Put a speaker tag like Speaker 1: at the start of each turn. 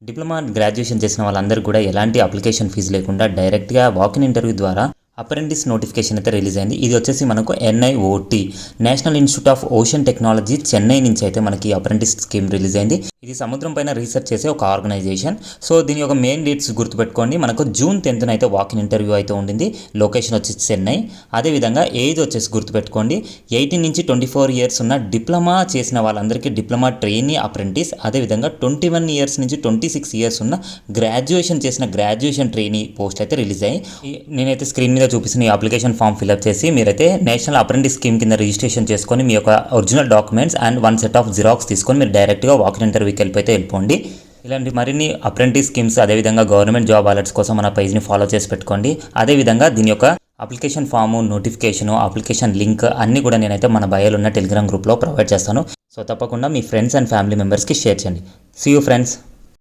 Speaker 1: Diploma graduation చేసిన వాళ్ళందరూ కూడా ఎలాంటి అప్లికేషన్ ఫీజు లేకుండా డైరెక్ట్గా వాకిన్ ఇంటర్వ్యూ ద్వారా అప్రెంటిస్ నోటిఫికేషన్ అయితే రిలీజ్ అయింది. ఇది వచ్చేసి మనకు NIOT national institute of ocean technology Chennai నుంచి అయితే మనకి అప్రెంటిస్ స్కీమ్ రిలీజ్ అయింది. ఇది సముద్రం పైన రీసెర్చ్ చేసే ఒక ఆర్గనైజేషన్. సో దీని యొక్క మెయిన్ డేట్స్ గుర్తుపెట్టుకోండి. మనకు జూన్ 10న అయితే వాకిన్ ఇంటర్వ్యూ అయితే ఉండింది. లొకేషన్ వచ్చేసి చెన్నై. అదేవిధంగా ఏజ్ వచ్చేసి గుర్తుపెట్టుకోండి, 18 నుంచి 24 ఇయర్స్ ఉన్న డిప్లొమా చేసిన వాళ్ళందరికీ డిప్లొమా ట్రైనీ అప్రెంటిస్, అదేవిధంగా 21 ఇయర్స్ నుంచి 26 ఇయర్స్ ఉన్న గ్రాడ్యుయేషన్ చేసిన గ్రాడ్యుయేషన్ ట్రైనీ పోస్ట్ అయితే రిలీజ్ అయ్యి నేనైతే స్క్రీన్ మీద చూపిస్తున్న ఈ అప్లికేషన్ ఫామ్ ఫిల్అప్ చేసి మీరైతే నేషనల్ అప్రెంటిస్ స్కీమ్ కింద రిజిస్ట్రేషన్ చేసుకొని మీ యొక్క original documents and 1 set of xerox తీసుకొని మీరు డైరెక్ట్గా వాకిన్ ఇంటర్వ్యూకి వెళ్ళిపోండి. ఇలాంటి మరిన్ని అప్రెంటిస్ స్కీమ్స్ అదేవిధంగా గవర్నమెంట్ జాబ్ అలర్ట్స్ కోసం మన పేజ్ని ఫాలో చేసి పెట్టుకోండి. అదేవిధంగా దీని యొక్క application form, notification, application link అన్నీ కూడా నేనైతే మన బయోలో ఉన్న టెలిగ్రామ్ గ్రూప్లో ప్రొవైడ్ చేస్తాను. సో తప్పకుండా మీ ఫ్రెండ్స్ అండ్ ఫ్యామిలీ మెంబర్స్కి షేర్ చేయండి. See you friends.